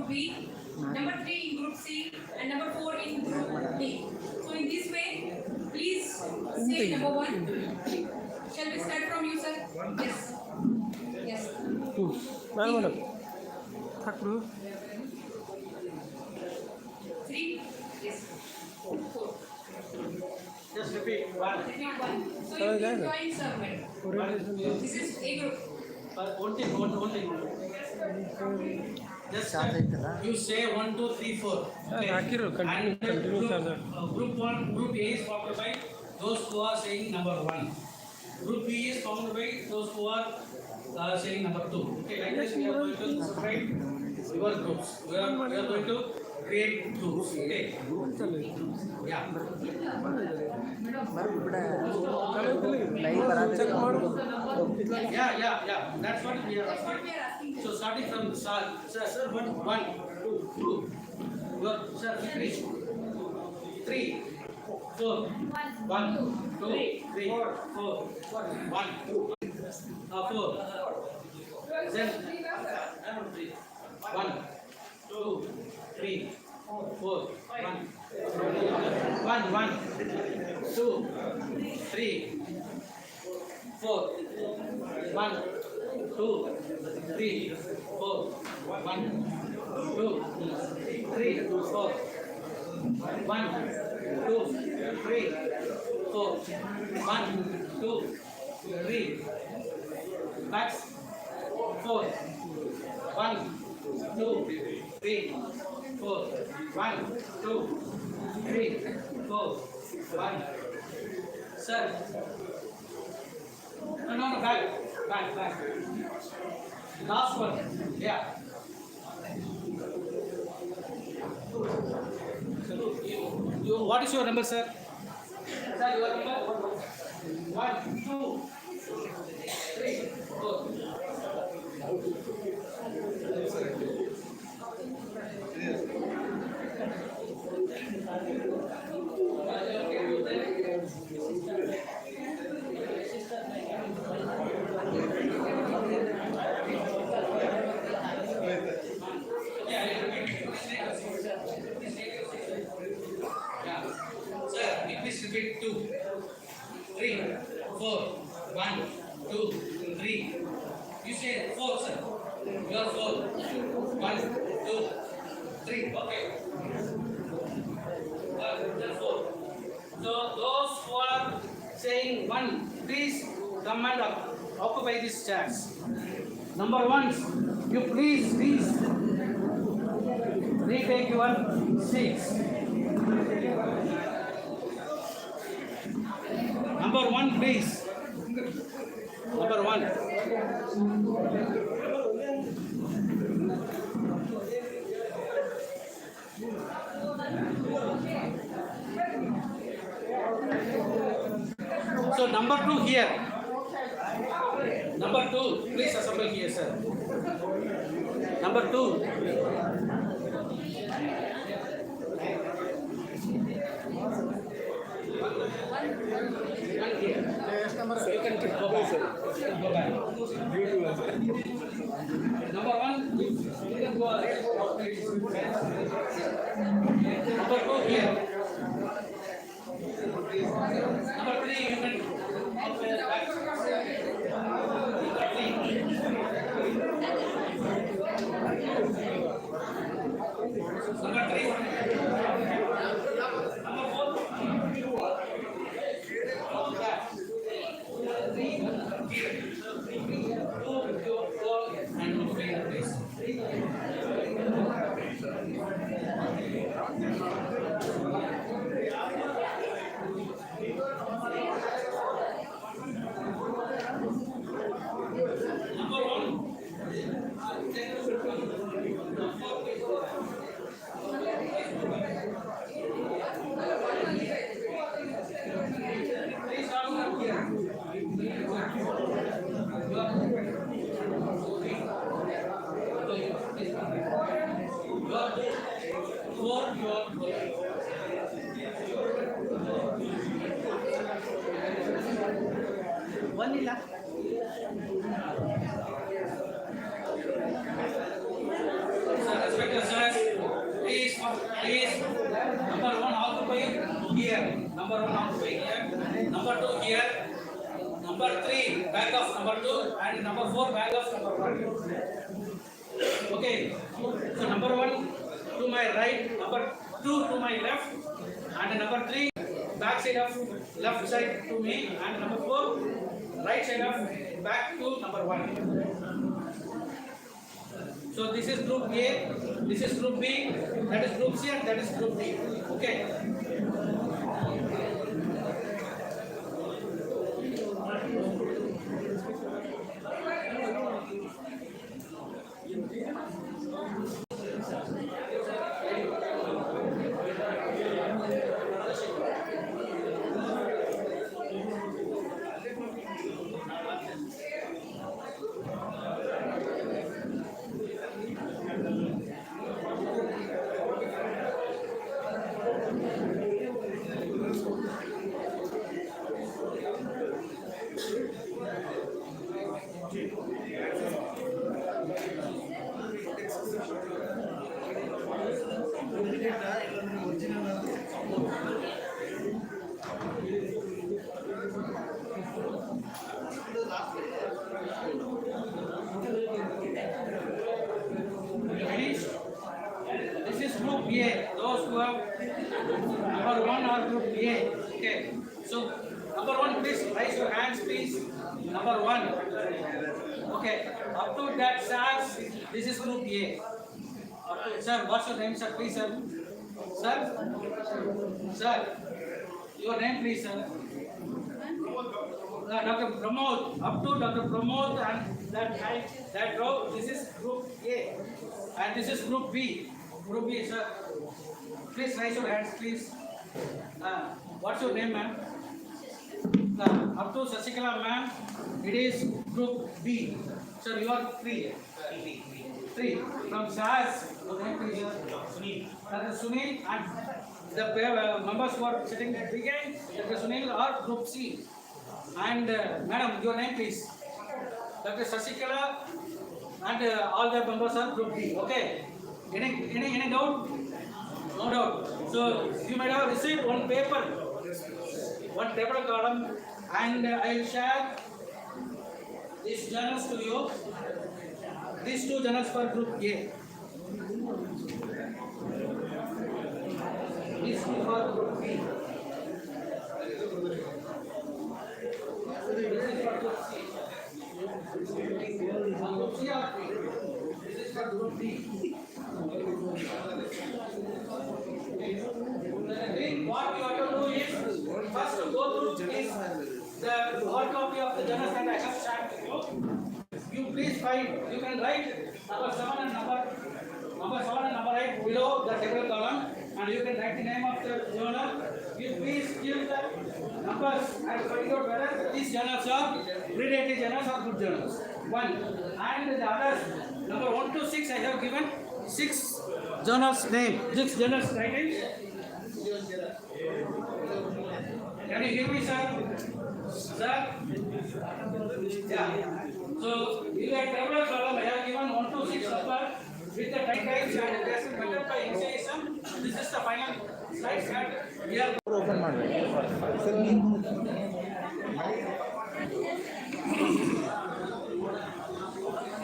group B, number 3 in group C, and number 4 in group D. So in this way, please say number 1. Shall we start from you, sir? Yes. Yes. madam. Thakru. 3. Yes. 4. Just repeat. 1. Repeat 1. So you can join, sir. This is A group. Only. Just you say 1, 2, 3, 4. Okay. And group 1, group A is formed by those who are saying number 1. Group B is formed by those who are saying number 2. Okay, like this we are going to separate your groups. We are going to create groups. Okay. Yeah. Yeah. That's what we are asking. So starting from sir, 1, 2, 2. Sir, 3, 4, 1, 2, 3, 4, 1, 2, 4. Then 1, 2, 3, 4, 1, 1, 2, 3, 4, 1, 2, 3, 4, 1, 2, 3, 4, 1, 2, 3, 4, 1, 2, 3, backs 4, 1, 2, 3, 4, 1, 2, 3, 4, 1. Sir. No, back. Last one. Yeah. What is your number, sir? Sir, your number? 1, 2, 3, 4. Please repeat 2, 3, 4, 1, 2, 3. You say 4, sir. You are 4. 1, 2, 3. Okay. 4. So those who are saying 1, please come and occupy these chairs. Number 1, you please retake your seats. Number 1, please. Number 1. So number 2 here. Number 2, please assemble here, sir. Number 2. Number 1, you can go ahead. Number 2 here. Number 3, you can back. Number 3. Number 4. Vanilla. Respect, sir. here. Number 1 occupy here. Number 2 here. Number 3 back of number 2 and number 4 back of number 1. Okay. So number 1 to my right, number 2 to my left, and number 3 back side of left side to me, and number 4 right side of back to number 1. So this is group A, this is group B, that is group C, and that is group D. Okay. This is group A, those who have number 1 are group A. Okay. So number 1, please raise your hands, please. Number 1. Okay. Up to that, sir, this is group A. Sir, what's your name, sir? Please, sir. Sir? Sir, your name, please, sir. Dr. Pramod, up to Dr. Pramod and that height, that row, this is group A. And this is group B. Group B, sir. Please raise your hands, please. What's your name, ma'am? Up to Sasikala, ma'am, it is group B. Sir, you are 3. 3. From SAS, your name, please, sir. Sunil, and the members who are sitting at beginning, Dr. Sunil are group C. And madam, your name, please. Dr. Sasikala, and all the members are group B. Okay. Any doubt? No doubt. So you might have received one paper column, and I will share these journals to you. These 2 journals for group A. These 2 for group B. This is for group C. Group C or B? This is for group D. What you have to do is first to go through is the hard copy of the journals that I have shared with you. You please find, you can write number 7 and number 8 below the table column, and you can write the name of the journal. You please give the numbers and find out whether these journals are realated journals or good journals. 1. And the others, number 1 to 6, I have given 6 journals name, 6 journals titles. Can you hear me, sir? Sir? Yeah. So, in the table column, I have given 1 to 6 number with the titles and the method by initiation. This is the final slide that we are open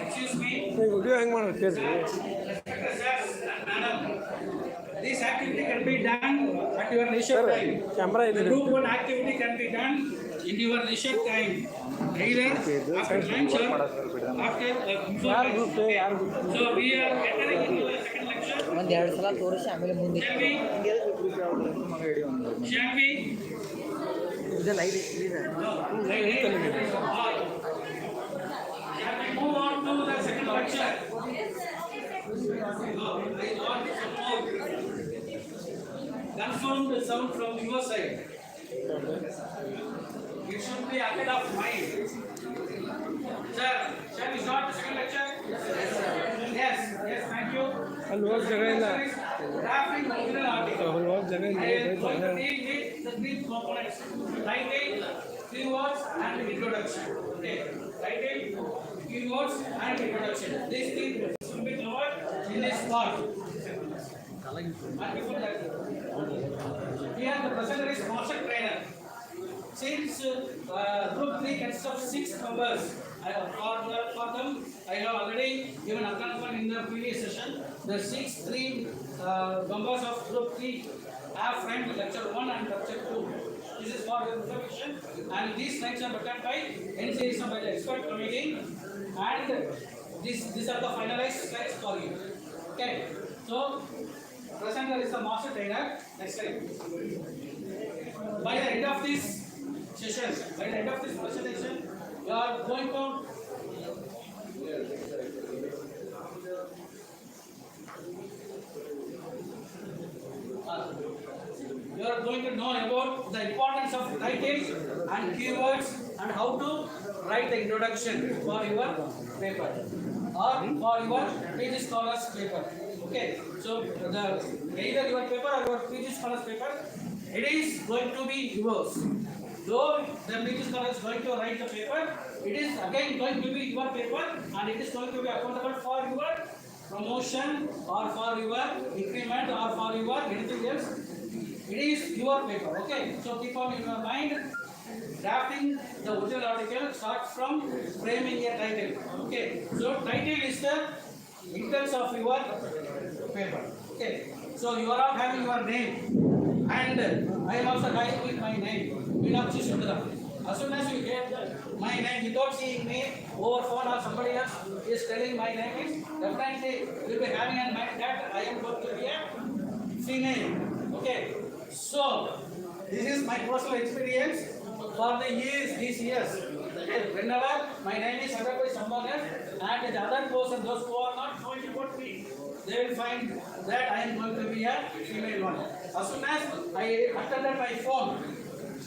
excuse me. video hang ಮಾಡೋದು Madam, this activity can be done at your leisure time. camera The group 1 activity can be done in your leisure time. Either after lunch or after ಯಾರು group So we are entering into the second lecture. ಒಂದು 2 ಸಲ ತೋರಿಸಿ ಆಮೇಲೆ ಮುಂದೆ Shall we? Shall we? ಇದು light ಇದೆ Shall we move on to the second lecture? Confirm the sound from your side. It should be ahead of mine. Sir, shall we start the second lecture? Yes, thank you. ಅಲ್ಲಿ ಹೋಗಿ ಜಾಗ ಇಲ್ಲ Drafting original article. ಅಲ್ಲಿ ಹೋಗಿ ಜಾಗ ಇಲ್ಲ I am going to deal with the 3 components: title, keywords, and introduction. Okay, title, keywords, and introduction. These 3 will be covered in this part. And before that, here the presenter is master trainer. Since group 3 consists of 6 members, for them I have already given announcement in the previous session. The 3 members of group 3 have framed lecture 1 and lecture 2. This is for your information, and these slides are written by NCS by the expert committee, and these are the finalized slides for you. Okay, so presenter is the master trainer. Next slide. By the end of this session, by the end of this presentation, you are going to know about the importance of titles and keywords and how to write the introduction for your paper or for your PG Scholars paper. Okay, so either your paper or your PG Scholars paper, it is going to be yours. Though the PG Scholar is going to write the paper, it is again going to be your paper, and it is going to be accountable for your promotion or for your increment or for your anything else. It is your paper. Okay, so keep on in your mind. Drafting the original article starts from framing a title. Okay, so title is the index of your paper. Okay, so you are all having your name, and I am also writing with my name, Meenakshi Sundaram. As soon as you get my name without seeing me over phone or somebody else is telling my name, is definitely will be having in mind that I am going to be a female. Okay, so this is my personal experience for the years, these years. Okay, whenever my name is uttered by someone else, and the other person, those who are not going about me, they will find that I am going to be a female one. As soon as I attended my phone,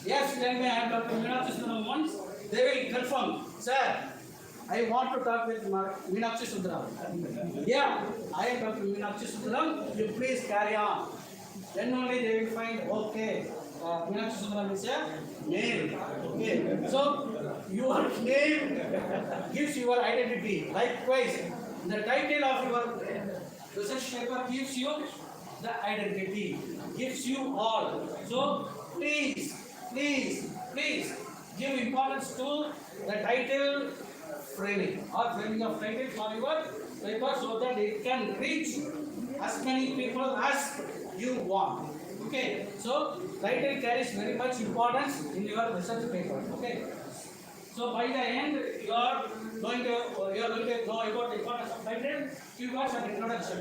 yes, tell me I am Dr. Meenakshi Sundaram once, they will confirm, sir, I want to talk with Meenakshi Sundaram. Yeah, I am Dr. Meenakshi Sundaram, you please carry on. Then only they will find, okay, Meenakshi Sundaram is a male. Okay, so your name gives your identity. Likewise, the title of your research paper gives you the identity, gives you all. So please give importance to the title framing or framing of title for your paper so that it can reach as many people as you want. Okay, so title carries very much importance in your research paper. Okay, so by the end you are going to know about the importance of title, keywords and introduction,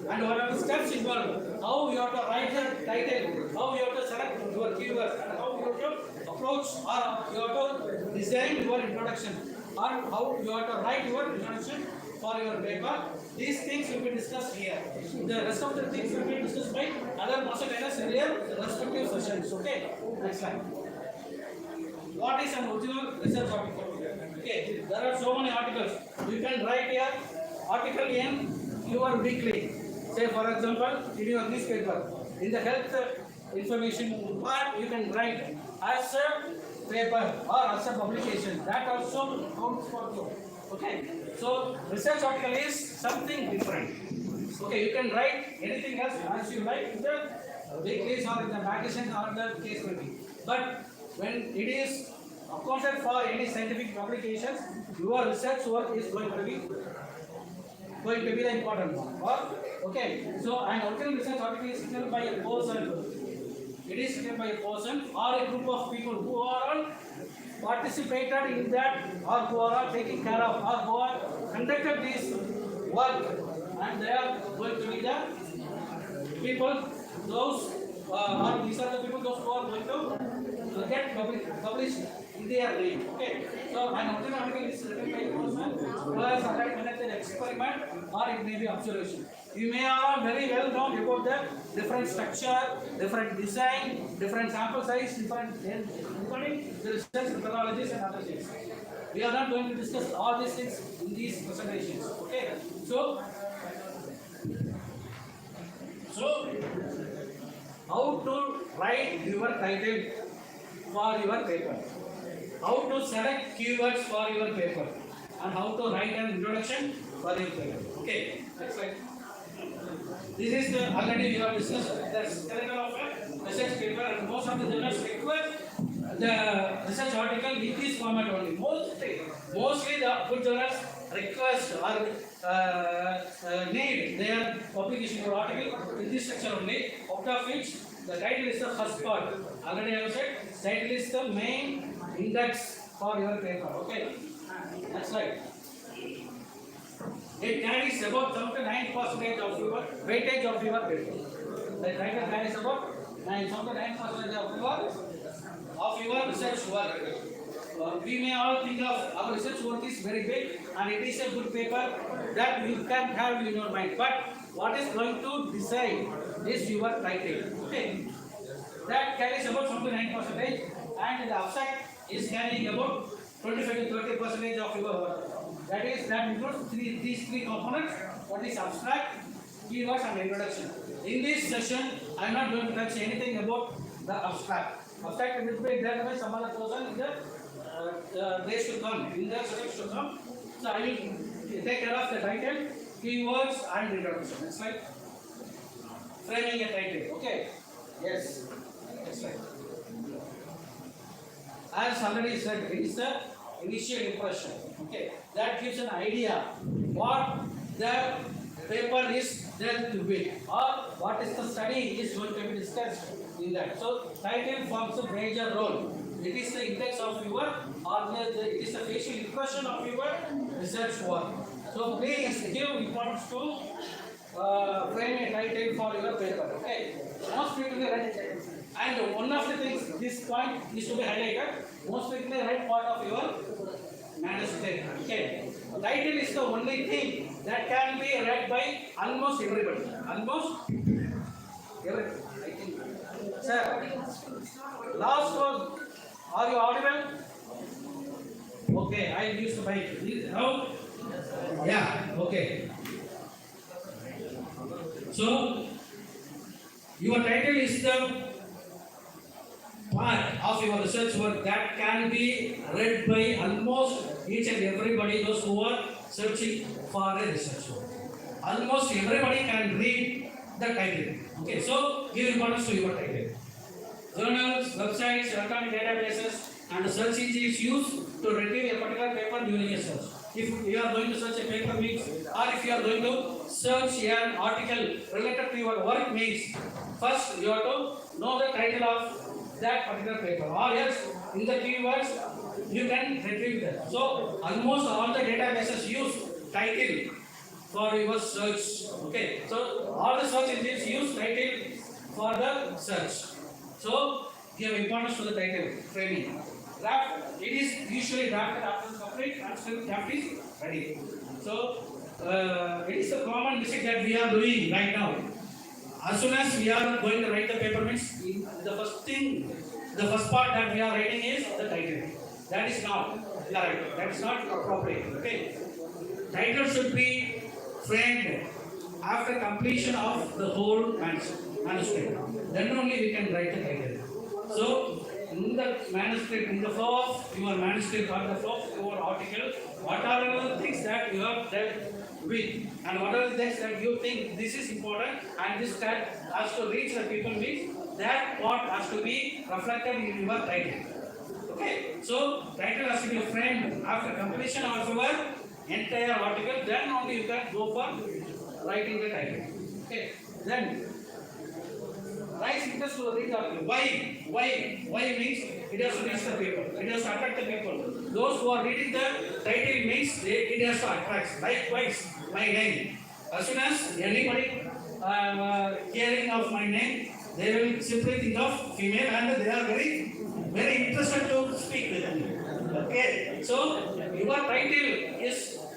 and what are the steps involved, how you have to write the title, how you have to select your keywords, and how you have to approach or you have to design your introduction, or how you have to write your introduction for your paper. These things will be discussed here. The rest of the things will be discussed by other master trainers in their respective sessions. Okay, next slide. What is an original research article? Okay, there are so many articles. You can write here article in your weekly. Say for example, in your newspaper, in the health information part, you can write as a paper or as a publication. That also counts for you. Okay, so research article is something different. Okay, you can write anything else as you like in the weeklies or in the magazines or the case may be. But when it is accounted for any scientific publications, your research work is going to be the important one. Okay, so an original research article is written by a person. It is written by a person or a group of people who are all participated in that, or who are all taking care of, or who are conducted this work, and they are going to be the people, those or these are the people those who are going to get published in their name. Okay, so an original article is written by a person who has conducted an experiment, or it may be observation. You may all very well know about the different structure, different design, different sample size, different the research methodologies and other things. We are not going to discuss all these things in these presentations. Okay, so how to write your title for your paper, how to select keywords for your paper, and how to write an introduction for your paper. Okay, next slide. This is the already we have discussed the character of a research paper, and most of the journals require the research article in this format only. Mostly the good journals request or need their publication or article in this section only. Out of which the title is the first part. Already I have said title is the main index for your paper. Okay, that's right. It carries about 79% of your weightage of your paper. The title carries about 79% of your research work. We may all think of our research work is very big and it is a good paper that you can have in your mind. But what is going to decide is your title. Okay, that carries about 79%, and the abstract is carrying about 25 to 30% of your work. That includes these three components. What is abstract, keywords, and introduction. In this session, I am not going to touch anything about the abstract. Abstract will be there by some other person in the days to come, in the steps to come. So I will take care of the title, keywords, and introduction. It's like framing a title. Okay. Yes. That's right. As already said, it is the initial impression. Okay, that gives an idea what the paper is there to be, or what is the study is going to be discussed in that. So title forms a major role. It is the index of your, or it is the facial impression of your research work. So please give importance to frame a title for your paper. Okay, most frequently write. And one of the things, this point is to be highlighted, most frequently write part of your manuscript. Okay, title is the only thing that can be read by almost everybody. Almost everybody. I think. Sir, last one. Are you audible? Okay, I will use the mic. Now, yeah. Okay. So your title is the part of your research work that can be read by almost each and everybody, those who are searching for a research work. Almost everybody can read the title. Okay, so give importance to your title. Journals, websites, electronic databases, and search engines used to retrieve a particular paper during a search. If you are going to search a paper means, or if you are going to search an article related to your work means, first you have to know the title of that particular paper, or else in the keywords you can retrieve that. So almost all the databases use title for your search. Okay, so all the search engines use title for the search. So give importance to the title framing. Draft, it is usually drafted after the complete transcript draft is ready. So it is the common mistake that we are doing right now. As soon as we are going to write the paper means, the first part that we are writing is the title. That is not correct. That is not appropriate. Okay. Title should be framed after completion of the whole manuscript. Then only we can write the title. So in the manuscript, in the flow of your manuscript or the flow of your article, what are the things that you have dealt with, and what are the things that you think this is important and this that has to reach the people means, that part has to be reflected in your title. Okay, so title has to be framed after completion of your entire article, then only you can go for writing the title. Okay, then rise interest to read the article. Why means it has to reach the people, it has to attract the people. Those who are reading the title means it has to attract. Likewise, my name. As soon as anybody hearing of my name, they will simply think of female, and they are very interested to speak with me. Okay, so your title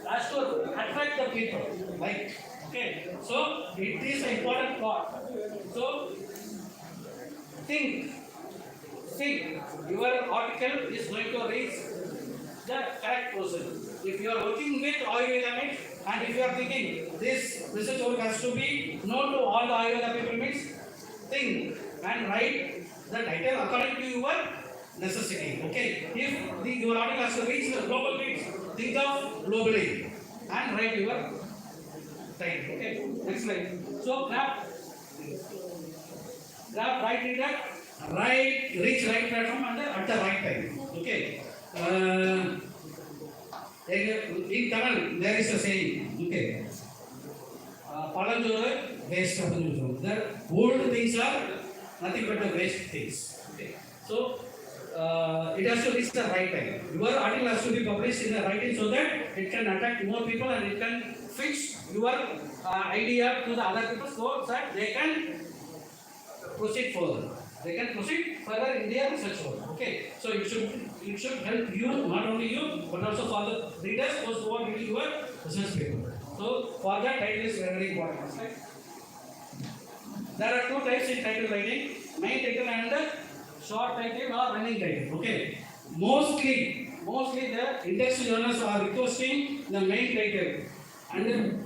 has to attract the people. Like, okay, so it is an important part. So think your article is going to reach the correct person. If you are working with Ayurveda and if you are thinking this research work has to be known to all the Ayurveda people means, think and write the title according to your necessity. Okay, if your article has to reach the global reach, think of globally and write your title. Okay, next slide. So grab right reader, reach right platform and at the right time. Okay. In Tamil, there is a saying. Okay. Palanjore waste of the old things are nothing but the waste things. Okay. So it has to reach the right time. Your article has to be published in the right time so that it can attract more people and it can fix your idea to the other people so that they can proceed further. They can proceed further in their research work. Okay. So it should help you, not only you, but also for the readers, those who are reading your research paper. So for that, title is very important. Right? There are two types in title writing: main title and short title or running title. Okay. Mostly the index journals are requesting the main title, and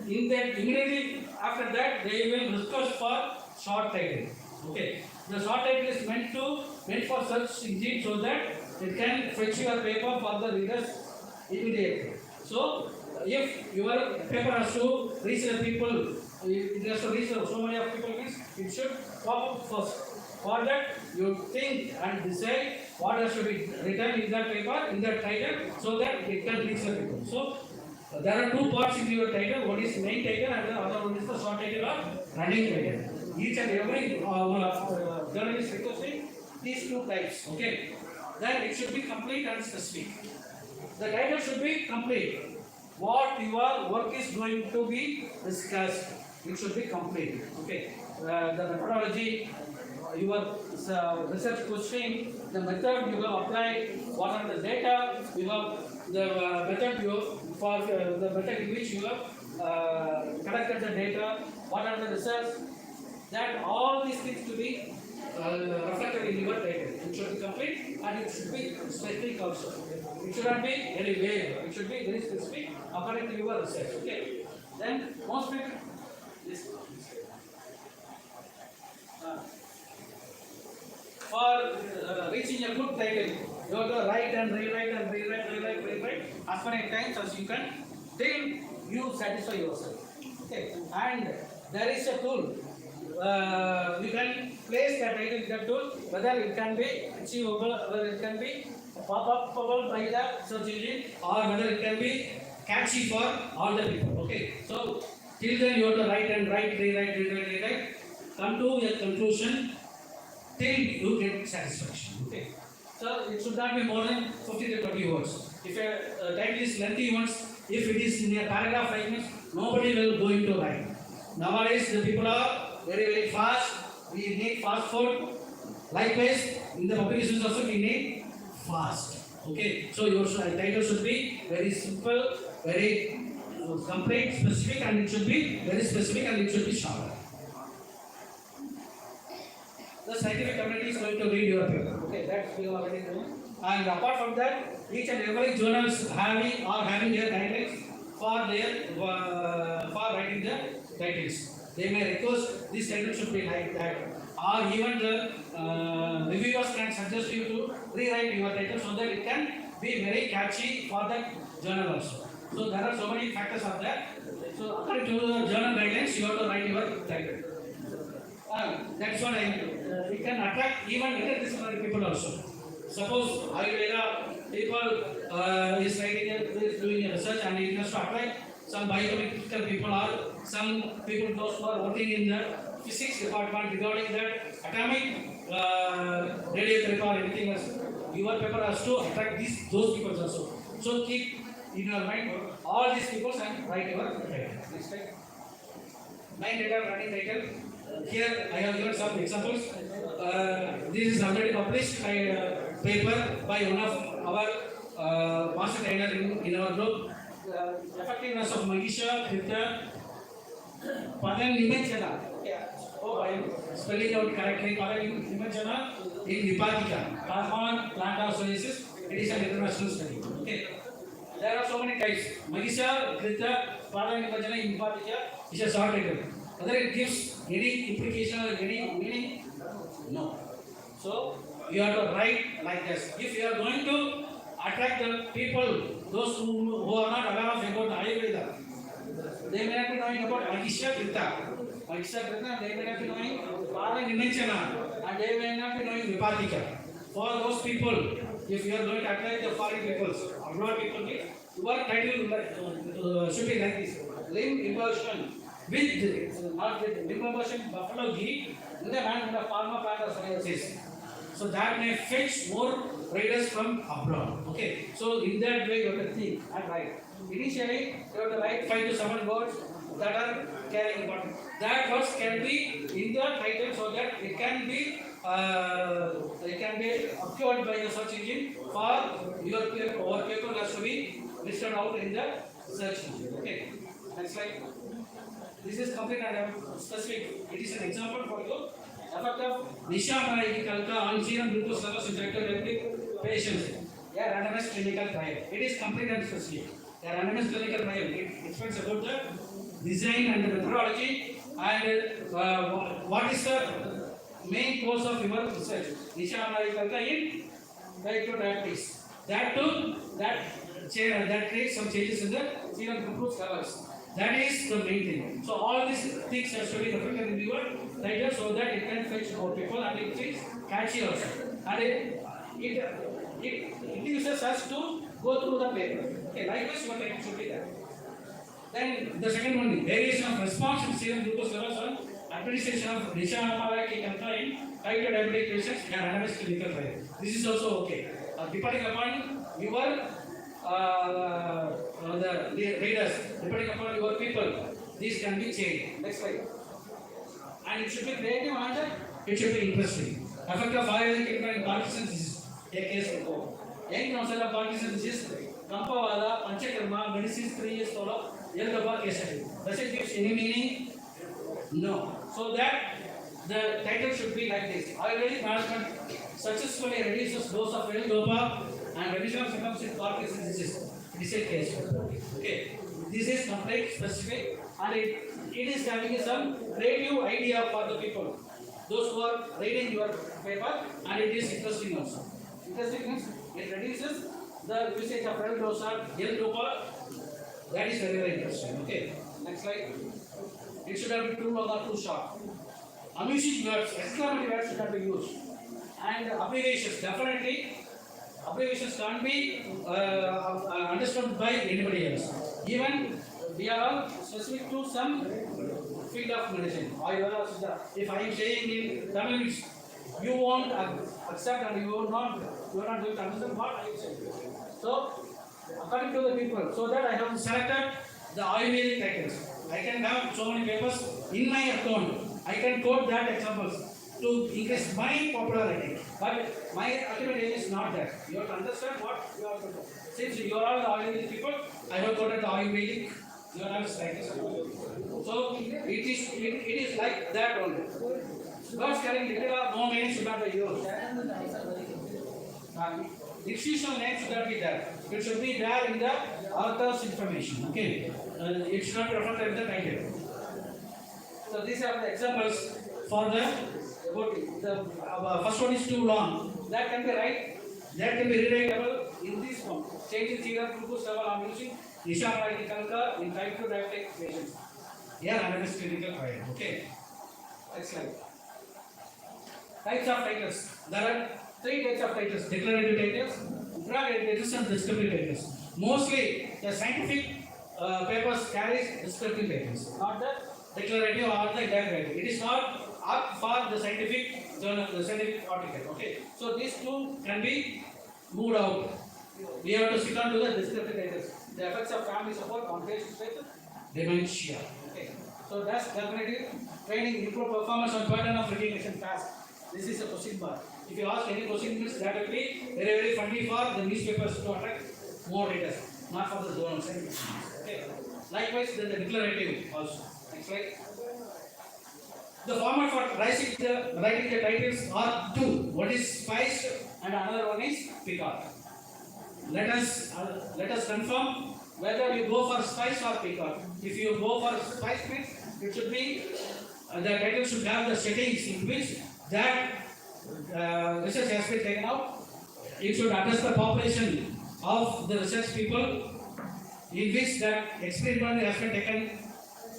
in that immediately after that they will request for short title. Okay. The short title is meant for search engine so that it can fetch your paper for the readers immediately. So if your paper has to reach the people, it has to reach so many of people means it should pop up first. For that, you think and decide what has to be written in that paper, in that title, so that it can reach the people. So there are two parts in your title. One is main title and the other one is the short title or running title. Each and every journal is requesting these two types. Okay. Then it should be complete and specific. The title should be complete. What your work is going to be discussed, it should be complete. Okay. The methodology, your research question, the method you have applied, what are the data, you have the method the method in which you have collected the data, what are the results, that all these things to be reflected in your title. It should be complete and it should be specific also. It should not be very vague. It should be very specific according to your research. Okay. Then most people for reaching a good title, you have to write and rewrite as many times as you can till you satisfy yourself. Okay. And there is a tool. You can place the title in the tool, whether it can be achievable, whether it can be pop-upable by the search engine, or whether it can be catchy for all the people. Okay. So till then you have to write and rewrite, come to a conclusion till you get satisfaction. Okay. So it should not be more than 50 to 20 words. If a title is lengthy once, if it is in a paragraph like this, nobody will go into write. Nowadays the people are very fast. We need fast food. Likewise, in the publications also we need fast. Okay. So your title should be very simple, very complete, specific, and it should be very specific and it should be short. The scientific community is going to read your paper. Okay, that's we have already known. And apart from that, each and every journals having their guidelines for writing the titles. They may request this title should be like that, or even the reviewers can suggest you to rewrite your title so that it can be very catchy for the journal also. So there are so many factors of that. So according to the journal guidelines, you have to write your title. That's what it can attract even interdisciplinary people also. Suppose Ayurveda people is doing a research and it has to attract some biochemical people or some people those who are working in the physics department regarding that atomic radiotherapy or anything else. Your paper has to attract those people also. So keep in your mind all these people and write your title. Next slide. Main title, running title. Here I have given some examples. This is already published paper by one of our master trainer in our group. Effectiveness of Magisha Krita Padan Nimachana. Oh, I am spelling out correctly. Padan Nimachana in Nipatika. Carbon plant osmosis. It is an international study. Okay. There are so many types. Magisha Krita Padan Nimachana in Nipatika is a short title. Whether it gives any implication or any meaning? No. So you have to write like this. If you are going to attract the people, those who are not aware of about the Ayurveda, they may not be knowing about Mahisha Krita. Mahisha Krita, they may not be knowing Parang Nimenchana, and they may not be knowing Vipatika. For those people, if you are going to apply the foreign peoples, abroad people, your title should be like this: limb immersion with, not with limb immersion, buffalo ghee in the hand in the pharma plant of sciences. So that may fetch more riders from abroad. Okay. So in that way you have to think and write. Initially you have to write 5 to 7 words that are carrying important. That words can be in the title so that it can be obtained by the search engine for your paper, or paper has to be listed out in the search engine. Okay. Next slide. This is complete and specific. It is an example for you. Effect of Nisha Kalka on serum glucose levels in diabetic patients. A randomized clinical trial. It is complete and specific. A randomized clinical trial. It explains about the design and the methodology and what is the main course of your research. Nisha Kalka in diabetes. That too, that creates some changes in the serum glucose levels. That is the main thing. So all these things have to be reflected in your title so that it can fetch more people and it is catchy also. And it induces us to go through the paper. Okay, likewise your title should be there. Then the second one, variation of response to serum glucose levels on administration of Nisha in type 2 diabetic patients and randomized clinical trial. This is also okay. Depending upon your the readers, depending upon your people, these can be changed. Next slide. And it should be creative and it should be interesting. Effect of Ayurvedic in Parkinson's disease. A case before. Young onset of Parkinson's disease, Kampavada, Panchakarma, medicines 3 years follow, Yelgaba case study. Does it give any meaning? No. So that the title should be like this: Ayurvedic management successfully reduces dose of L-dopa and reduction of symptoms in Parkinson's disease. This is a case. Okay. This is complete specific and it is having some creative idea for the people. Those who are reading your paper, and it is interesting also. Interesting means it reduces the usage of L-dopa, L-dopa. That is very, very interesting. Okay. Next slide. It should have been too long or too short. Amusing words, exclamatory words should not be used. And abbreviations, definitely. Abbreviations can't be understood by anybody else. Even we are all specific to some field of medicine. If I am saying in Tamil, you won't accept and you are not going to understand what I am saying. So, according to the people, so that I have selected the Ayurvedic titles. I can have so many papers in my account. I can quote that examples to increase my popularity. But my ultimate aim is not that. You have to understand what you are to do. Since you are all the Ayurvedic people, I have quoted the Ayurvedic. You are not scientists. So it is like that only. Words carrying little or no meaning should not be used. Institutional name should not be there. It should be there in the author's information. Okay. It should not be reflected in the title. So these are the examples for the first one is too long. That can be right. That can be rewritable in this form. Change in serum glucose level. I am using Nisha Kalka in type 2 diabetic patients. Here randomized clinical trial. Okay. Next slide. Types of titles. There are 3 types of titles: declarative titles, interrogative titles, and descriptive titles. Mostly the scientific papers carries descriptive titles, not the declarative or the interrogative. It is not up for the scientific journal, the scientific article. Okay. So these two can be moved out. We have to stick on to the descriptive titles. The effects of family support on patient with dementia. Okay. So that's definitely training, improve performance on burden of recognition task. This is a question bar. If you ask any question, means that will be very, very funny for the newspapers to attract more readers, not for the journals. Okay. Likewise, then the declarative also. Next slide. The format for writing the titles are 2. One is spiced and another one is peacock. Let us confirm whether you go for spice or peacock. If you go for spice, means it should be the title should have the settings in which that research has been taken out. It should address the population of the research people in which that experiment has been taken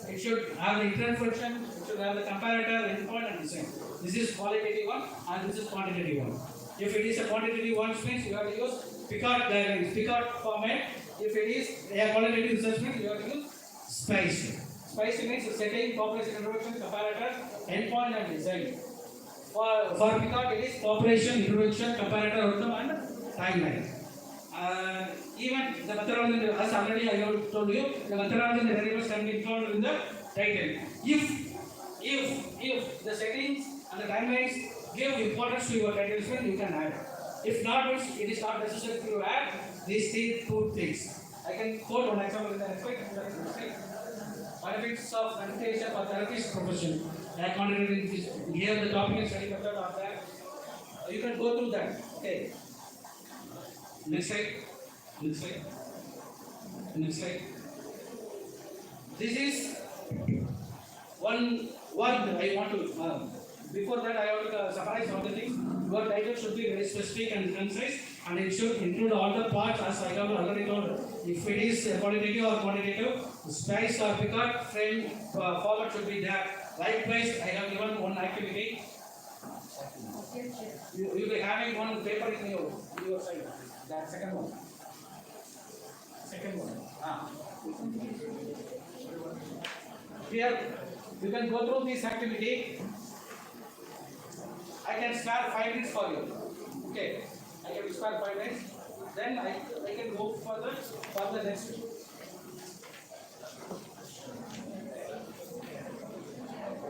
it should have the internal function, it should have the comparator, endpoint, and design. This is qualitative one, and this is quantitative one. If it is a quantitative one, means you have to use Picard diagrams, Picard format. If it is a qualitative research, means you have to use SPICE. SPICE means setting, population introduction, comparator, endpoint, and design. For Picard, it is population, introduction, comparator, outcome, and timeline. Even the methodology, as already I have told you, the methodology and the variables can be included in the title. If the settings and the timelines give importance to your title, you can add. If not, it is not necessary to add these two things. I can quote one example in the next slide. Benefits of meditation for therapist profession. That quantitative here the topic and study method of that. You can go through that. Okay. Next slide. Next slide. Next slide. This is one I want to. Before that, I have to summarize all the things. Your title should be very specific and concise, and it should include all the parts as I have already told. If it is qualitative or quantitative, spice or Picard frame format should be there. Likewise, I have given one activity. You will be having one paper in your side. That second one. Second one. Here, you can go through this activity. I can spare 5 minutes for you. Okay. I can spare 5 minutes. Then I can go further for the next.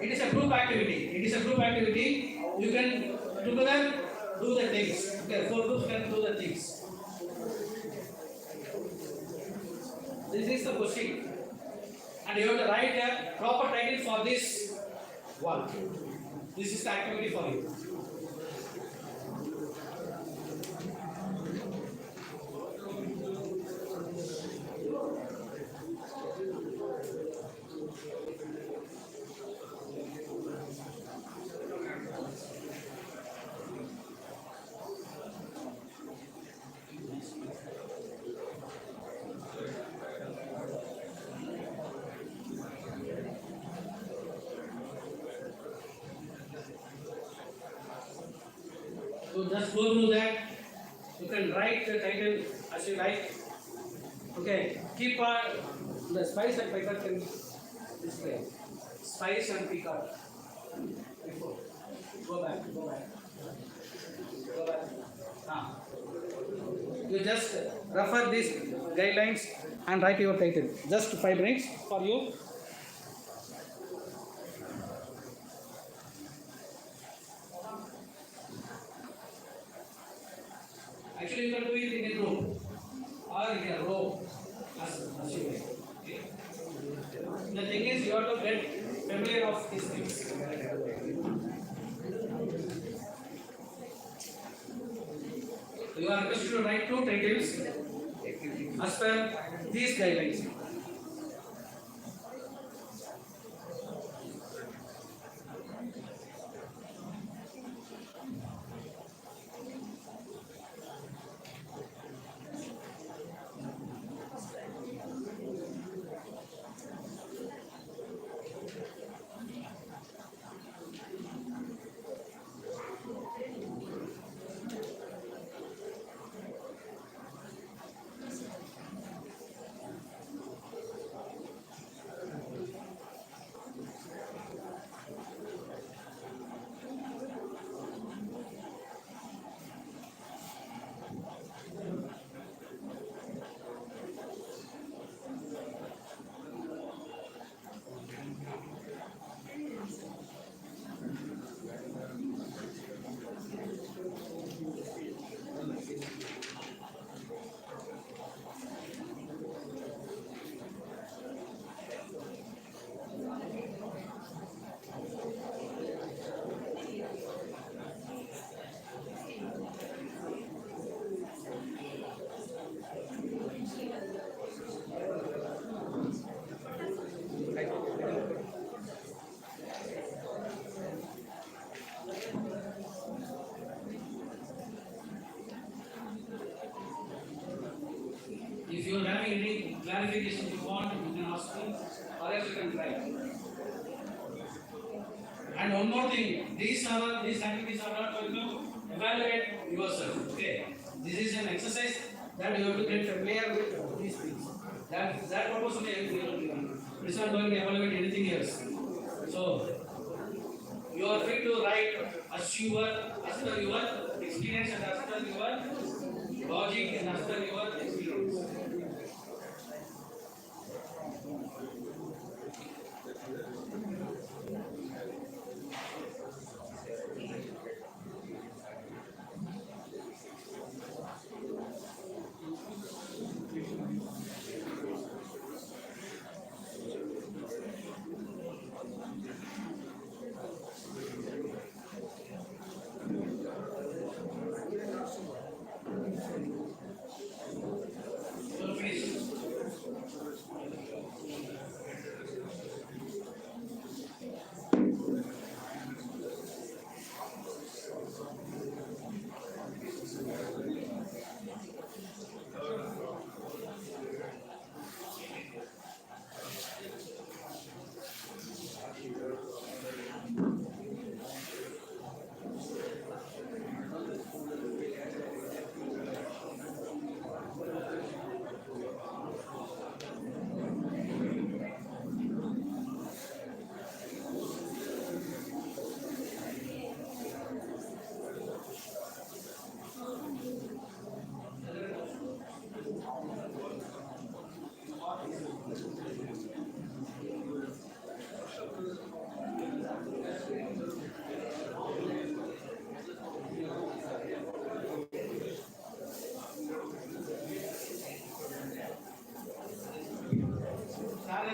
It is a group activity. It is a group activity. You can together do the things. Okay, 4 groups can do the things. This is the question. And you have to write a proper title for this one. This is the activity for you. So just go through that. You can write the title as you like. Okay. Keep the spice and Picard can display. Spice and Picard. Before. Go back. You just refer these guidelines and write your title. Just 5 minutes for you. Actually, you can do it in a group or in a row as you like. Okay. The thing is, you have to get familiar of these things. You are requested to write 2 titles as per these guidelines. If you are having any clarification you want, you can ask me, or else you can try. And one more thing, these activities are not going to evaluate yourself. Okay, this is an exercise that you have to get familiar with these things. That purpose only is given. It's not going to evaluate anything else. So you are free to write as per your experience and as per your logic and as per your experience. So finish.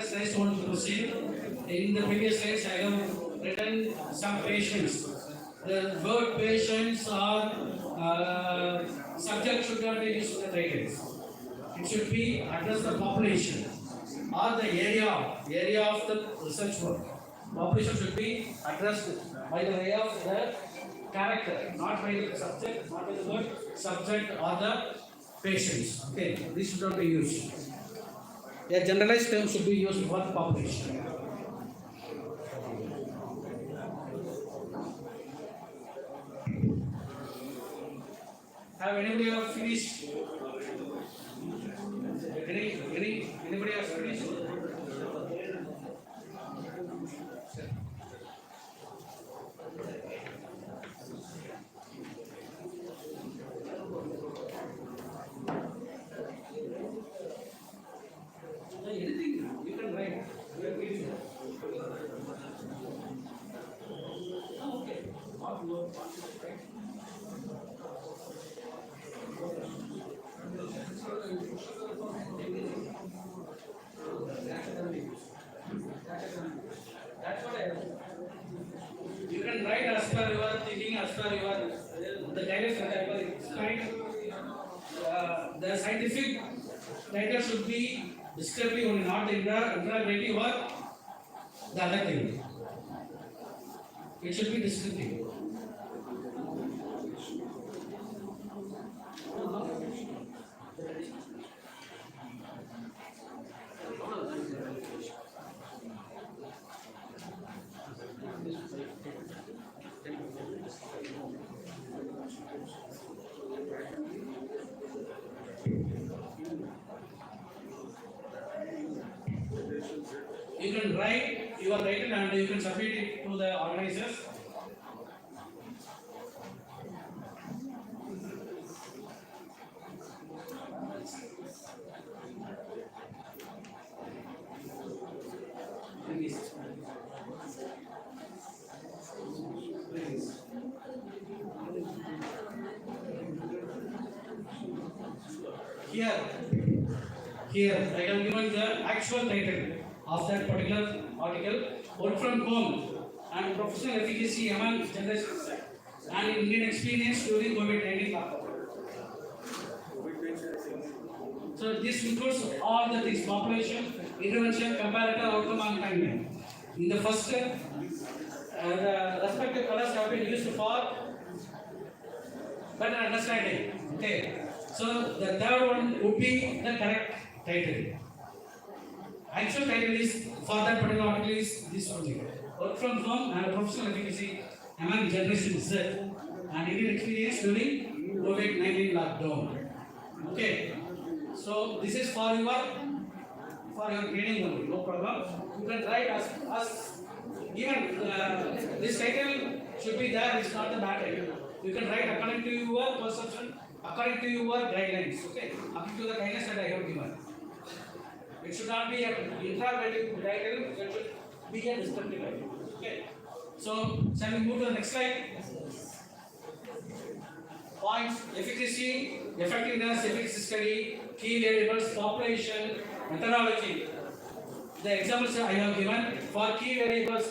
Slides want to proceed. In the previous slides, I have written some patients. The word patients or subject should not be used in the titles. It should be address the population or the area of the research work. Population should be addressed by the way of the character, not by the subject, not by the word subject or the patients. Okay, this should not be used. A generalized term should be used for the population. Have anybody have finished? Anybody has finished? Anything you can write. We are reading. Oh, okay. What you want to write? That's what I have. You can write as per your thinking, as per your the guidance that I will write. The scientific title should be descriptive only, not the interrogative or the other thing. It should be descriptive. You can write your title and you can submit it to the organizers. Here I have given the actual title of that particular article, work from home and professional efficacy among generations and Indian experience during COVID-19 lockdown. So this includes all the things: population, intervention, comparator, outcome, and timeline. In the first, the respective colors have been used for better understanding. Okay. So the third one would be the correct title. Actual title is for that particular article is this only. work from home and professional efficacy among Generation Z and Indian experience during COVID-19 lockdown. Okay, so this is for your training only, no problem. You can write as even this title should be there. It's not the matter. You can write according to your perception, according to your guidelines. Okay, according to the guidelines that I have given. It should not be an interpretive title. It should be a descriptive title. Okay. So shall we move to the next slide? Points: efficacy, effectiveness, efficacy study, key variables, population, methodology. The examples I have given for key variables.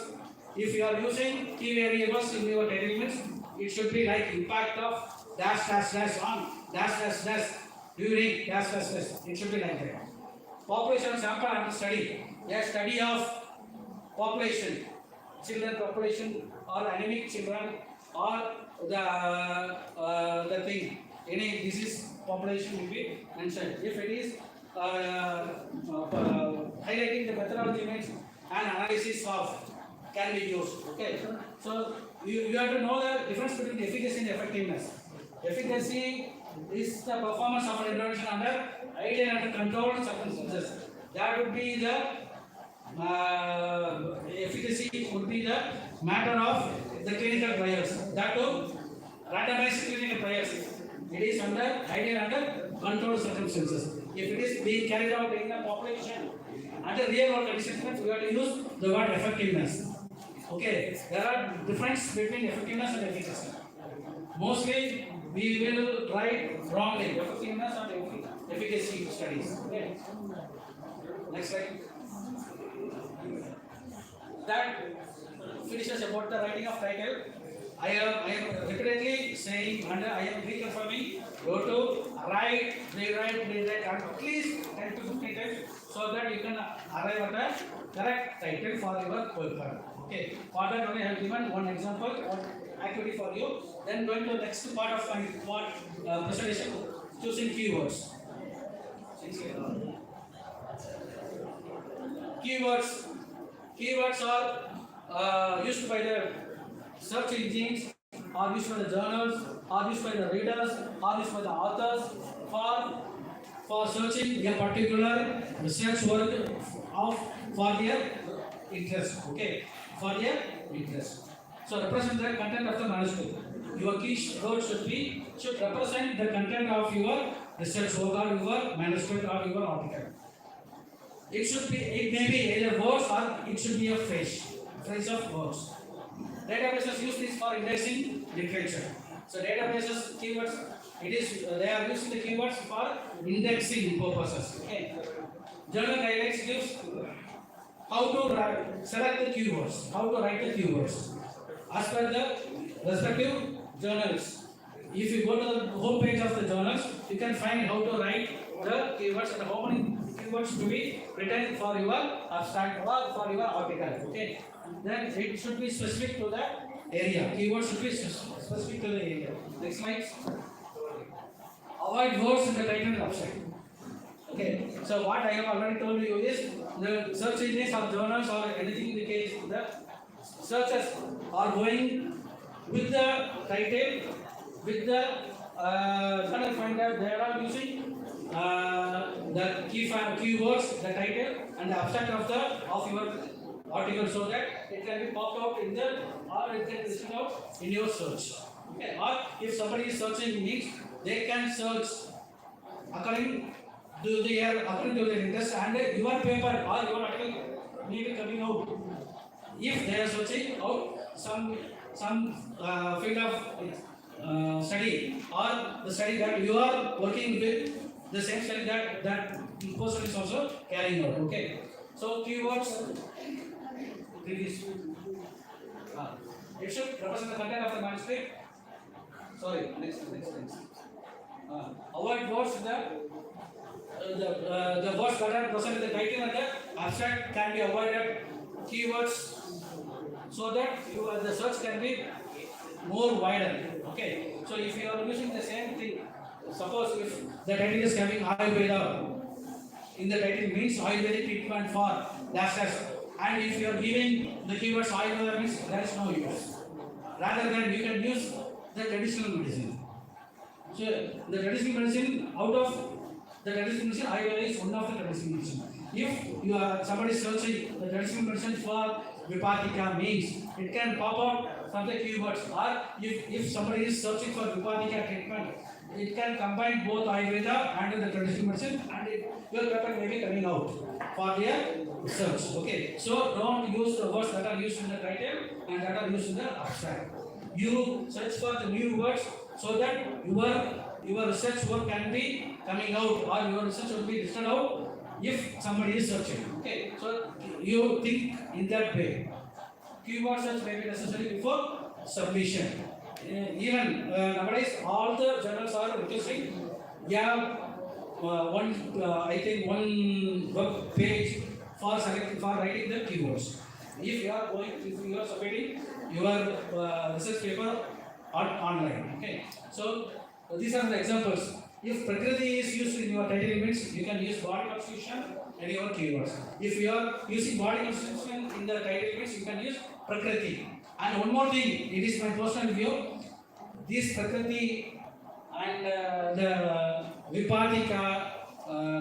If you are using key variables in your elements, it should be like impact of dash dash dash on dash dash dash during dash dash dash. It should be like that. Population sample and study. A study of population, children population or anemic children or the thing, any disease population will be mentioned. If it is highlighting the methodology means an analysis of can be used. Okay, so you have to know the difference between efficacy and effectiveness. Efficacy is the performance of an intervention under ideal and controlled circumstances. That would be the efficacy would be the matter of the clinical trials. That too, randomized clinical trials. It is under ideal and controlled circumstances. If it is being carried out in the population under real world conditions, we have to use the word effectiveness. Okay, there are difference between effectiveness and efficacy. Mostly we will write wrongly effectiveness and efficacy studies. Okay. Next slide. That finishes about the writing of title. I am repeatedly saying and I am reconfirming. Go to write, rewrite, at least 10 to 15 times so that you can arrive at a correct title for your paper. Okay. For that only I have given one example, one activity for you. Then going to the next part of my presentation, choosing keywords. Keywords are used by the search engines, are used by the journals, are used by the readers, are used by the authors for searching a particular research work for their interest. Okay, for their interest. So represent the content of the manuscript. Your keyword should represent the content of your research work or your manuscript or your article. It may be either words or it should be a phrase of words. Databases use this for indexing literature. So databases keywords, they are using the keywords for indexing purposes. Okay. Journal guidelines gives how to select the keywords, how to write the keywords as per the respective journals. If you go to the home page of the journals, you can find how to write the keywords and how many keywords to be written for your abstract or for your article. Okay. Then it should be specific to the area. Keywords should be specific to the area. Next slide. Avoid words in the title and abstract. Okay. So what I have already told you is the search engines of journals or anything in the case, the searchers are going with the title, with the journal finder. They are using the keywords, the title, and the abstract of your article so that it can be popped out in the or it can be listed out in your search. Okay. Or if somebody is searching niche, they can search according to their interest and your paper or your article may be coming out. If they are searching out some field of study or the study that you are working with, the same study that person is also carrying out. Okay. So keywords. It should represent the content of the manuscript. Sorry, next. Avoid words the words that are present in the title and the abstract can be avoided. Keywords so that the search can be more wider. Okay. So if you are using the same thing, suppose if the title is having Ayurveda, in the title means Ayurvedic treatment for dash dash. and if you are giving the keywords Ayurveda means there is no use. Rather than you can use the traditional medicine. So the traditional medicine, out of the traditional medicine, Ayurveda is one of the traditional medicine. If you are somebody searching the traditional medicine for Vipatika means it can pop out from the keywords, or if somebody is searching for Vipatika treatment, it can combine both Ayurveda and the traditional medicine, and your paper may be coming out for their research. Okay, so don't use the words that are used in the title and that are used in the abstract. You search for the new words so that your research work can be coming out, or your research will be listed out if somebody is searching. Okay, so you think in that way. Keyword search may be necessary before submission. Even nowadays, all the journals are requesting one web page for writing the keywords. If you are submitting your research paper online. Okay, so these are the examples. If Prakriti is used in your title image, you can use body constitution and your keywords. If you are using body constitution in the title image, you can use Prakriti. And one more thing, it is my personal view. This Prakriti and the Vipatika,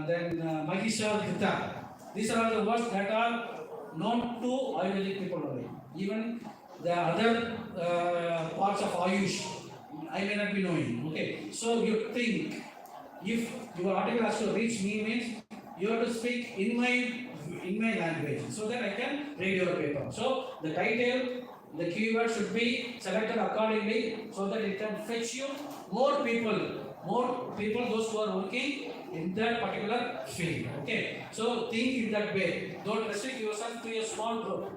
then Mahisha Dhita, these are all the words that are known to Ayurvedic people only. Even the other parts of Ayush, I may not be knowing. Okay, so you think if your article has to reach me means you have to speak in my language so that I can read your paper. So the title, the keyword should be selected accordingly so that it can fetch you more people, those who are working in that particular field. Okay, so think in that way. Don't restrict yourself to a small group.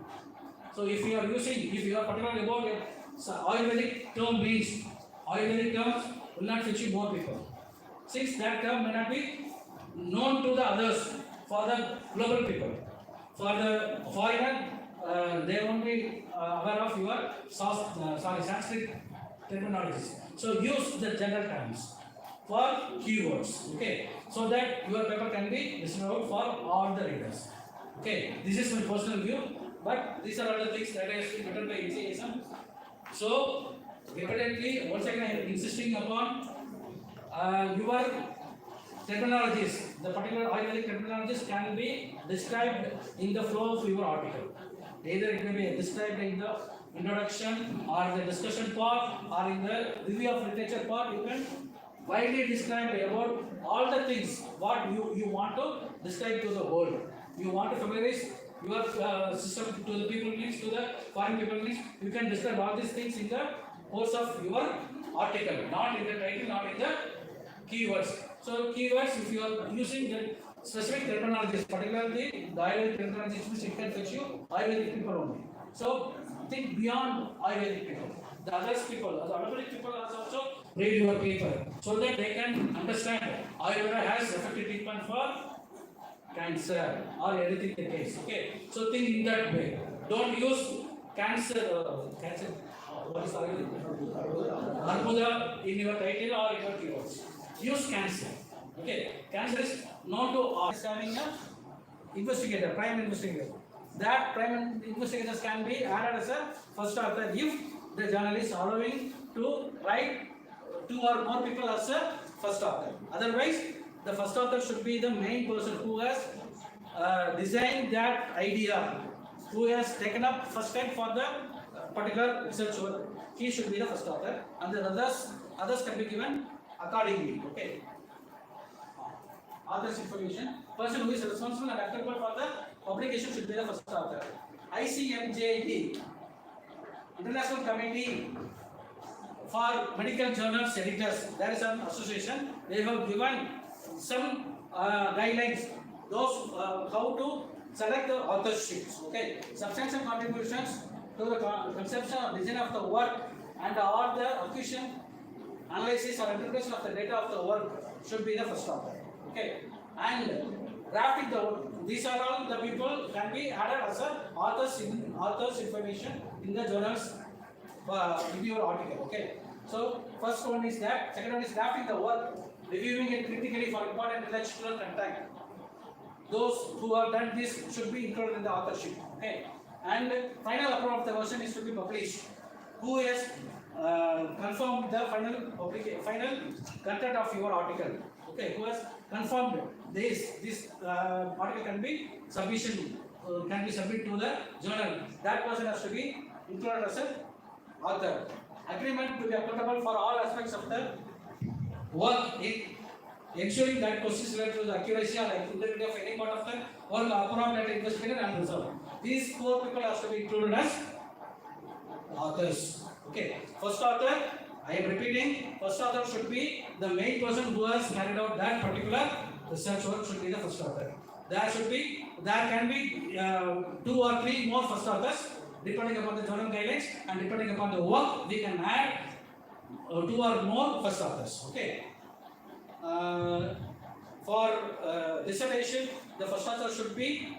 So if you are particularly about it, Ayurvedic term means Ayurvedic terms will not fetch you more people. Since that term may not be known to the others for the global people. For the foreigner, they won't be aware of your Sanskrit terminologies. So use the general terms for keywords. Okay, so that your paper can be listened out for all the readers. Okay, this is my personal view, but these are all the things that I have been written by ACSM. So repeatedly, once again, I am insisting upon your terminologies. The particular Ayurvedic terminologies can be described in the flow of your article. Either it may be described in the introduction or the discussion part or in the review of literature part. You can widely describe about all the things what you want to describe to the world. You want to familiarize your system to the people needs, to the foreign people needs. You can describe all these things in the course of your article, not in the title, not in the keywords. So keywords, if you are using the specific terminologies, particularly the Ayurvedic terminologies, which it can fetch you Ayurvedic people only. So think beyond Ayurvedic people. The others people, the Ayurvedic people also read your paper so that they can understand Ayurveda has effective treatment for cancer or anything the case. Okay, so think in that way. Don't use cancer. What is Arbuda in your title or in your keywords. Use cancer. Okay, cancer is known to us having a investigator, prime investigator. That prime investigators can be added as a first author if the journal is allowing to write 2 or more people as a first author. Otherwise, the first author should be the main person who has designed that idea, who has taken up first time for the particular research work. He should be the first author, and the others can be given accordingly. Okay. Author's information. Person who is responsible and accountable for the publication should be the first author. ICMJE, International Committee for Medical Journals Editors. There is an association. They have given some guidelines. Those how to select the authorships. Okay. Substantial contributions to the conception or design of the work and all the acquisition, analysis or interpretation of the data of the work should be the first author. Okay, and drafting the work. These are all the people can be added as a authors information in the journals in your article. Okay, so first one is that. Second one is drafting the work, reviewing it critically for important intellectual content. those who have done this should be included in the authorship. Okay, and final approval of the version is to be published. Who has confirmed the final content of your article? Okay, who has confirmed this article can be submission can be submitted to the journal? That person has to be included as an author. Agreement to be applicable for all aspects of the work in ensuring that questions related to the accuracy or integrity of any part of the work are appropriately investigated and resolved. These 4 people have to be included as authors. Okay, first author, I am repeating, first author should be the main person who has carried out that particular research work should be the first author. There can be 2 or 3 more first authors depending upon the journal guidelines, and depending upon the work we can add 2 or more first authors. Okay. For dissertation, the first author should be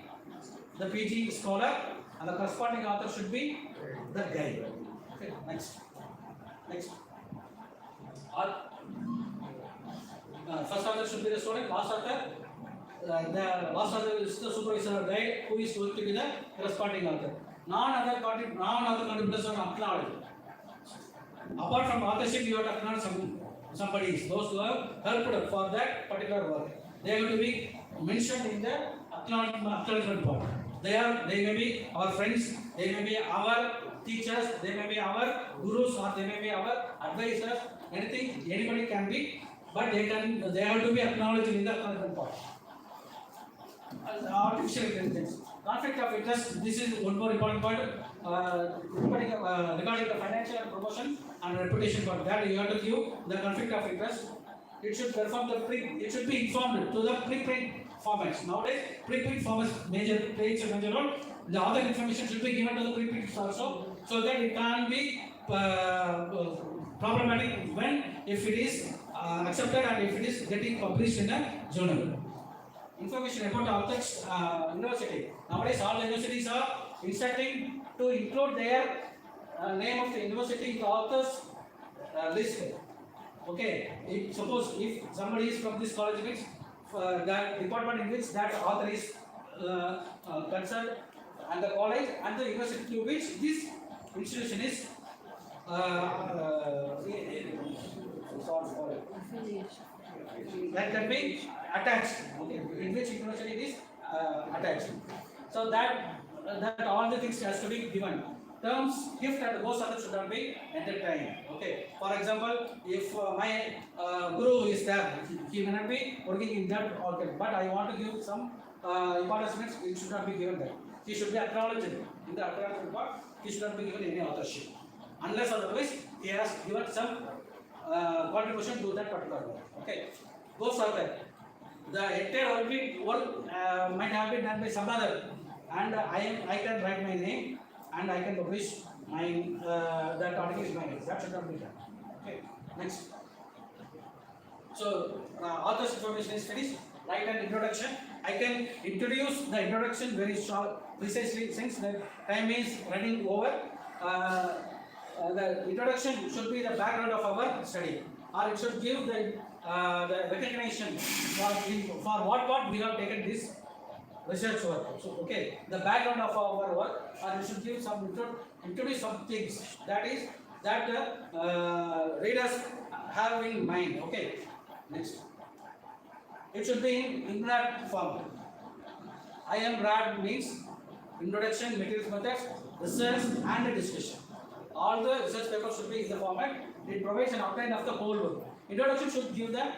the PG scholar, and the corresponding author should be the guide. Okay, next. First author should be the student, last author. The last author is the supervisor or guide who is going to be the corresponding author. Non-other contributors are acknowledged. Apart from authorship, you have to acknowledge somebody, those who have helped for that particular work. They have to be mentioned in the acknowledgement part. They may be our friends, they may be our teachers, they may be our gurus, or they may be our advisors. Anybody can be, but they have to be acknowledged in the acknowledgement part. Artificial intelligence. Conflict of interest, this is one more important point regarding the financial and promotion and reputation part. That you have to give the conflict of interest. It should be informed to the preprint formats. Nowadays, preprint formats plays a major role. The other information should be given to the preprints also, so that it can be problematic if it is accepted and if it is getting published in a journal. Information about the author's university. Nowadays, all universities are instructing to include their name of the university in the author's list. Okay, suppose if somebody is from this college, means the department in which that author is concerned, and the college and the university to which this institution is that can be attached. Okay, in which university it is attached. So that all the things has to be given. Terms, gift and those others should not be entertained. Okay. For example, if my guru is there, he may not be working in that organ, but I want to give some importance, it should not be given there. He should be acknowledged in the acknowledgement part. He should not be given any authorship, unless otherwise he has given some contribution to that particular work. Okay. Go further. The entire work might have been done by some other, and I can write my name and I can publish my that article is my name. That should not be done. Okay. Next. So author's information is finished. Write an introduction. I can introduce the introduction very short, precisely, since the time is running over. The introduction should be the background of our study, or it should give the recognition for what we have taken this research work. So, okay, the background of our work, or it should give some introduce some things that readers have in mind. Okay, next. It should be in that form. I am RAD means introduction, materials, methods, research, and discussion. All the research papers should be in the format. It provides an outline of the whole work. Introduction should give the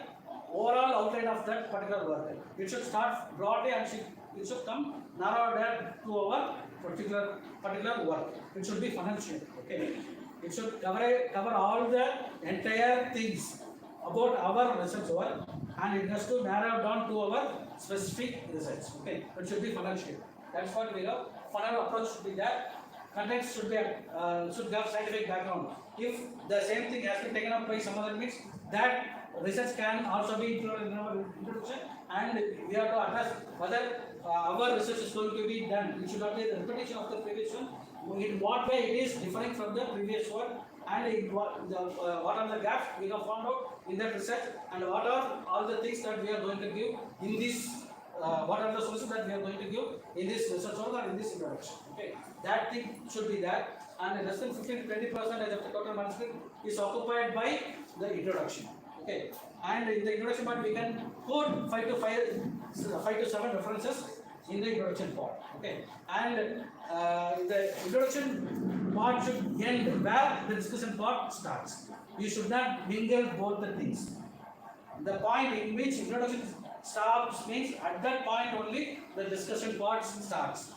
overall outline of that particular work. It should start broadly and it should come narrowed down to our particular work. It should be financial. Okay. It should cover all the entire things about our research work, and it has to narrow down to our specific research. Okay. It should be financial. That's what we have. Funnel approach should be there. Content should have scientific background. If the same thing has been taken up by some other means, that research can also be included in our introduction, and we have to address whether our research is going to be done. It should not be the repetition of the previous one. In what way it is differing from the previous one, and what are the gaps we have found out in that research, and what are all the things that we are going to give in this what are the solutions that we are going to give in this research or in this introduction. Okay, that thing should be there, and less than 15 to 20% of the total manuscript is occupied by the introduction. Okay, and in the introduction part we can quote 5 to 7 references in the introduction part. Okay, and the introduction part should end where the discussion part starts. You should not mingle both the things. The point in which introduction stops means at that point only the discussion part starts.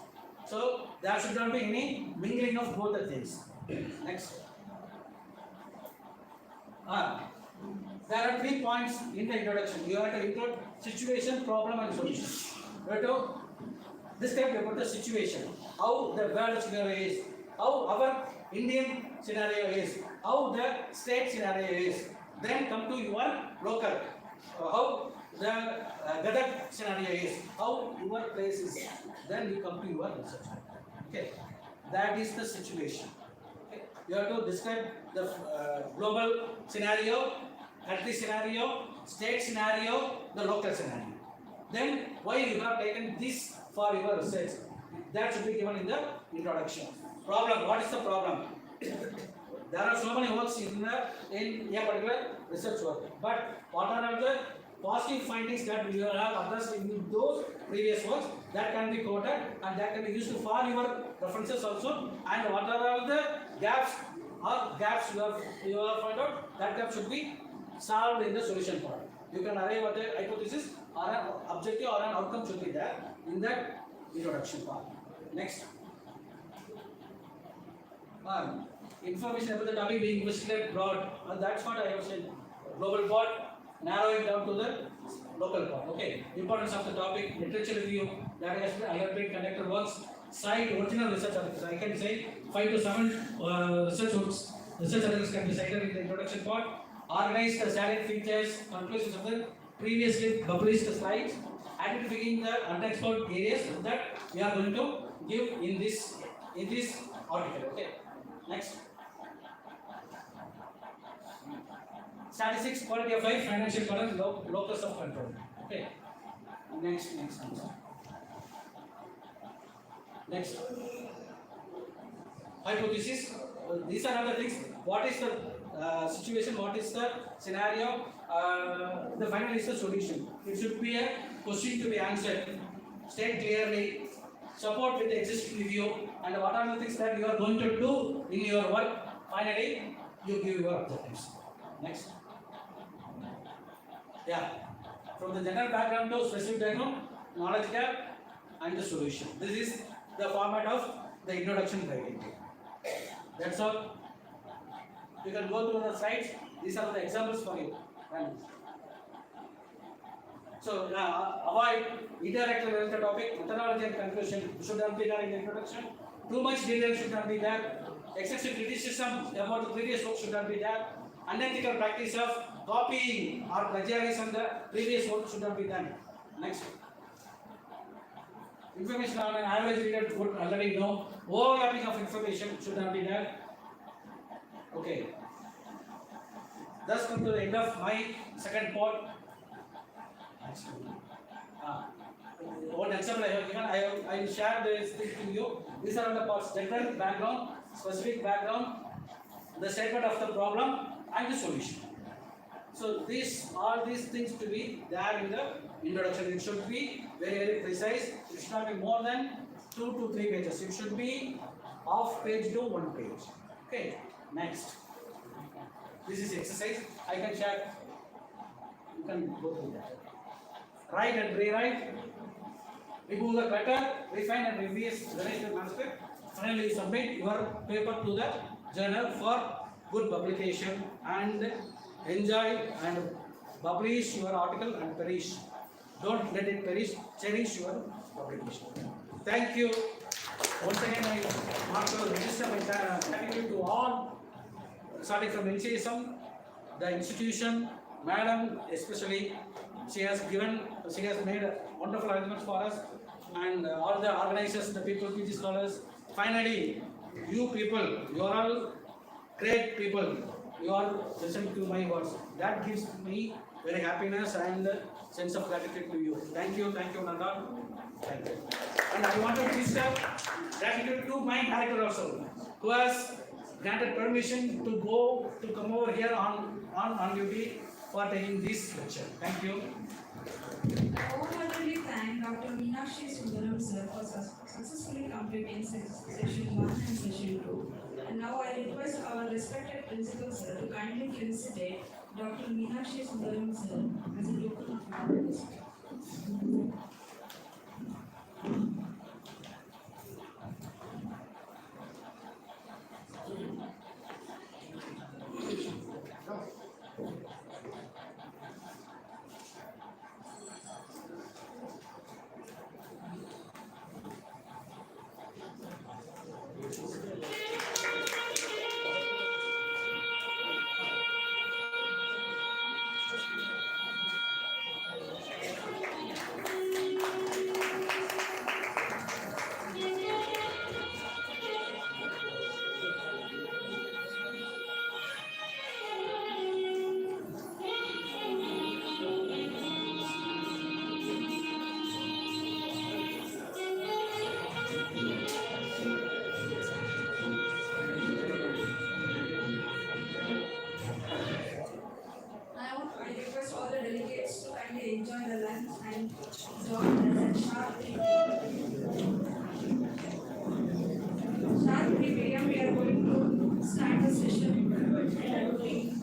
So there should not be any mingling of both the things. Next. There are 3 points in the introduction. You have to include situation, problem, and solution. You have to describe about the situation, how the world scenario is, how our Indian scenario is, how the state scenario is. Then come to your local, how the GADAG scenario is, how your place is. Then you come to your research. Okay, that is the situation. Okay. You have to describe the global scenario, country scenario, state scenario, the local scenario. Then why you have taken this for your research? That should be given in the introduction. Problem. What is the problem? There are so many works in a particular research work, but what are the positive findings that you have addressed in those previous works that can be quoted and that can be used for your references also, and what are all the gaps you have found out, that gap should be solved in the solution part. You can arrive at a hypothesis or an objective or an outcome should be there in that introduction part. Next. Information about the topic being investigated broad, that's what I have said. Global part, narrowing down to the local part. Okay. Importance of the topic, literature review, that has been Ayurvedic conducted works, cite original research articles. I can say 5 to 7 research articles can be cited in the introduction part. Organize the salient features, conclusions of the previously published slides, identifying the unexplored areas that we are going to give in this article. Okay. Next. Statistics, quality of life, financial burden, locus of control. Okay. Next. Hypothesis. These are other things. What is the situation? What is the scenario? The final is the solution. It should be a question to be answered. State clearly. Support with the existing review. And what are the things that you are going to do in your work? Finally, you give your objectives. Next. Yeah. From the general background to specific background, knowledge gap, and the solution. This is the format of the introduction writing. That's all. You can go through the slides. These are the examples for you. So, avoid indirect related topic, methodology and conclusion should not be there in the introduction. Too much detail should not be there. Excessive criticism about the previous work should not be there. Unethical practice of copying or plagiarism the previous work should not be done. Next. Information on an average reader would already know. Overlapping of information should not be there. Okay. Thus come to the end of my second part. One example I have given, I will share this thing to you. These are the parts: general background, specific background, the statement of the problem, and the solution. So all these things to be there in the introduction. It should be very precise. It should not be more than 2 to 3 pages. It should be half page to 1 page. Okay. Next. This is exercise. I can share. You can go through that. Write and rewrite. Remove the clutter. Refine and revise the manuscript. Finally, submit your paper to the journal for good publication and enjoy and publish your article and perish. Don't let it perish. Cherish your publication. Thank you. Once again, I want to register my gratitude to all, starting from NCSM, the institution, madam especially. She has made wonderful arrangements for us, and all the organizers, the people, PG scholars. Finally, you people, you are all great people. You are listening to my words. That gives me very happiness and sense of gratitude to you. Thank you, Nanda. Thank you. And I want to extend gratitude to my director also, who has granted permission to come over here on duty for taking this lecture. Thank you. I wholeheartedly thank Dr. Meenakshi Sundaram sir for successfully completing session 1 and session 2. And now I request our respected principal sir to kindly felicitate Dr. Meenakshi Sundaram sir as a token of gratitude. I request all the delegates to kindly enjoy the lunch and join us at sharp 3 p.m. We are going to start the session and I would be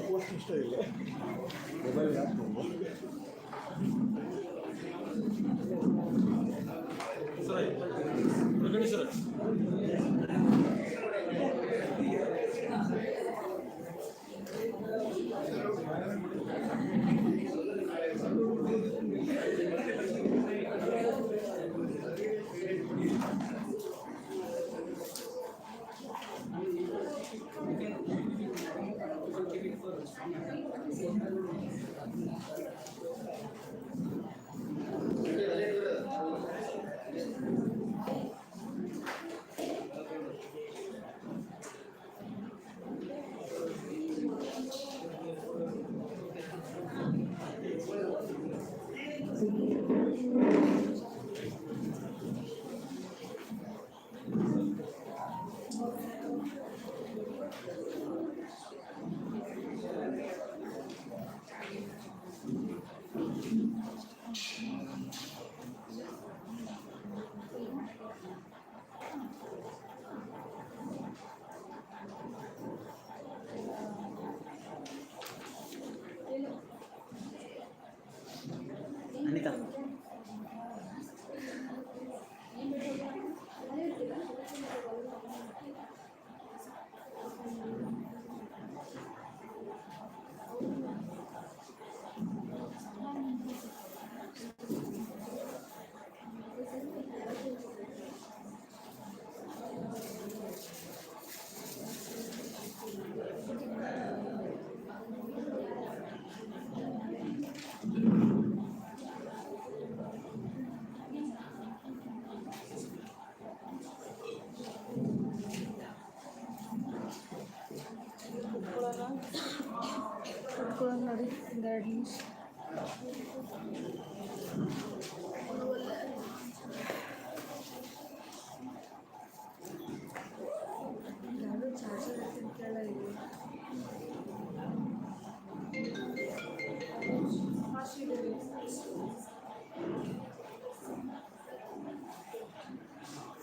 post ಇಷ್ಟ ಇಲ್ಲ mobile ಹಾಕ್ಕೊಂಡು sir Anita. ನೋಡಿ ಎರಡು ನಿಮಿಷ ಯಾರು charger ಎತ್ತಿಲ್ಲ ಇಲ್ಲಿ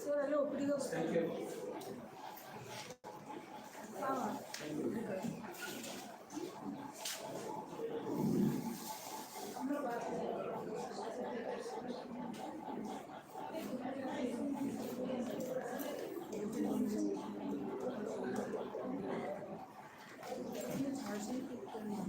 sir ಅಲ್ಲೇ ಒಬ್ಬರಿಗೆ ಹಾಂ ಚಾರ್ಜಿಂಗ್ ಇಟ್ಕೊಂಡು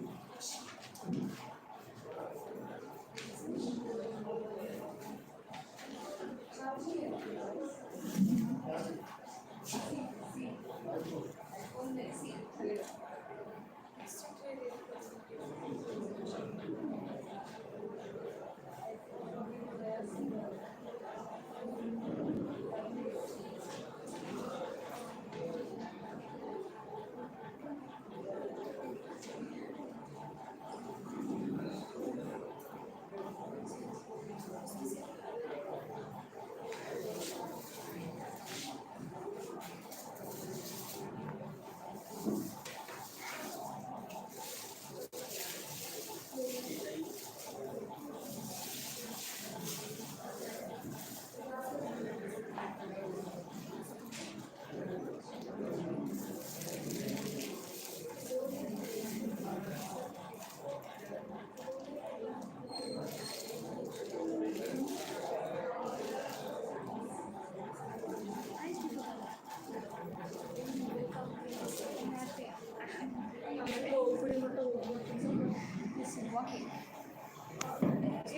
ಒಬ್ಬಡಿ ಮಟ್ಟ ಹೋಗ್ಬೇಕು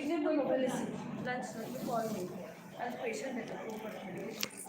ಇನ್ನೊಂದು ಮೊಬೈಲ್ ಲಂಚ್ ಕಾಲ್ ಮಾಡಿ ಅದು ಪೇಷಂಟ್ ಹೋಗ್ಬರ್ತೀನಿ